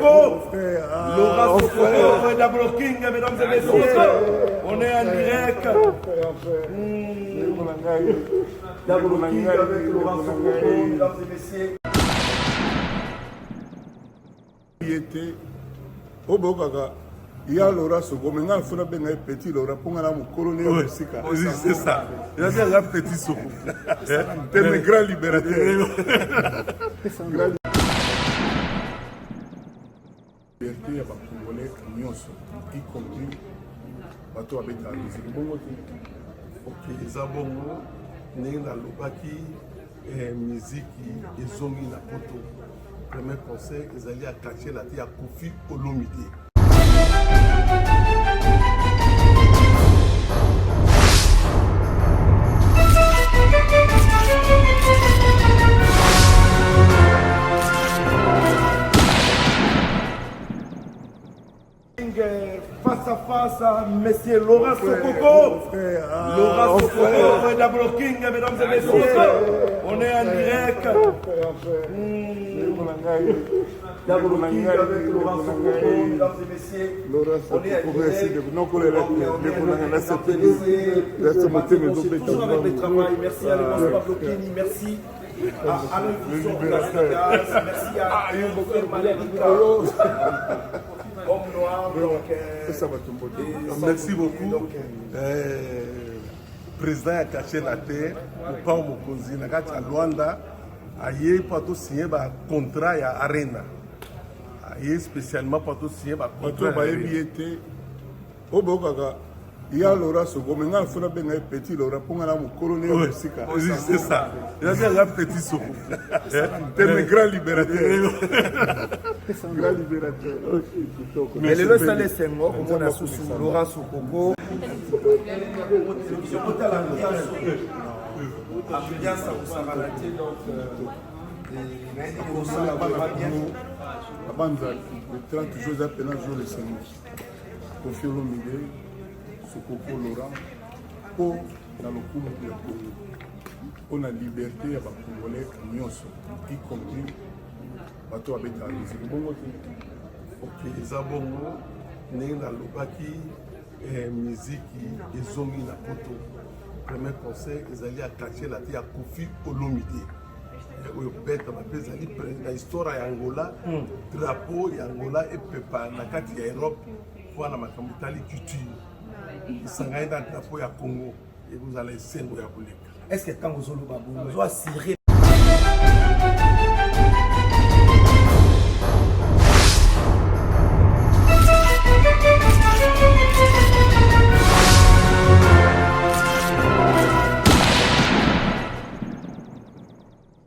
Sokoko, Laura Sokoko, Double King, mesdames et messieurs, on est en direct. Double King avec Laura Sokoko, mesdames et messieurs. Il y a Laura Sokoko, maintenant il faut un petit Laura pour un colonel. C'est ça. Il y a un petit Sokoko. C'est un grand libérateur. Liberté ya Congolais nyonso, y compris bato abeta musique bongo te. Ok, eza bongo ndenge nalobaki miziki ezongi na poto. Premier concert ezali ya quartier la te ya Koffi Olomide. Face à face à Monsieur Laura Sokoko, Laura Sokoko, Double King, mesdames et messieurs, on est en direct. Double King avec Laura Sokoko, mesdames et messieurs, on est en direct. Toujours avec le travail, merci à l'Église Pablo Kenny, merci à l'invitation, merci à Malérica. Homme noir, merci beaucoup. Président a caché la terre, ou pas au Mokozi, na kati ya Luanda, aye pato signé un contrat ya Arena. Aye spécialement pato signé un contrat ya Arena. Il y a Laura Sokoko, maintenant il faut un petit Laura pour un colonel. C'est ça. Il y a un petit Sokoko. C'est un grand libérateur. C'est un grand libérateur. Mais le lieu salé c'est moi, comme on a sous Laura Sokoko. Le 30 jours après le jour de Seigneur. Koffi Olomide. Sokoko Laura pour dans le coup de Congo. On a liberté à Congolais nyonso, y compris bato abeta musique bongo te. Ok, eza bongo ndenge nalobaki miziki ezongi na poto. Premier concert ezali ya quartier la te ya Koffi Olomide. Oyo beta bape ezali na histoire ya Angola, drapeau ya Angola epepa na kati ya Europe mpona makambo etali culture. Sangay dans le drapeau ya Congo et vous allez essayer de vous. Est-ce que quand vous allez vous assurer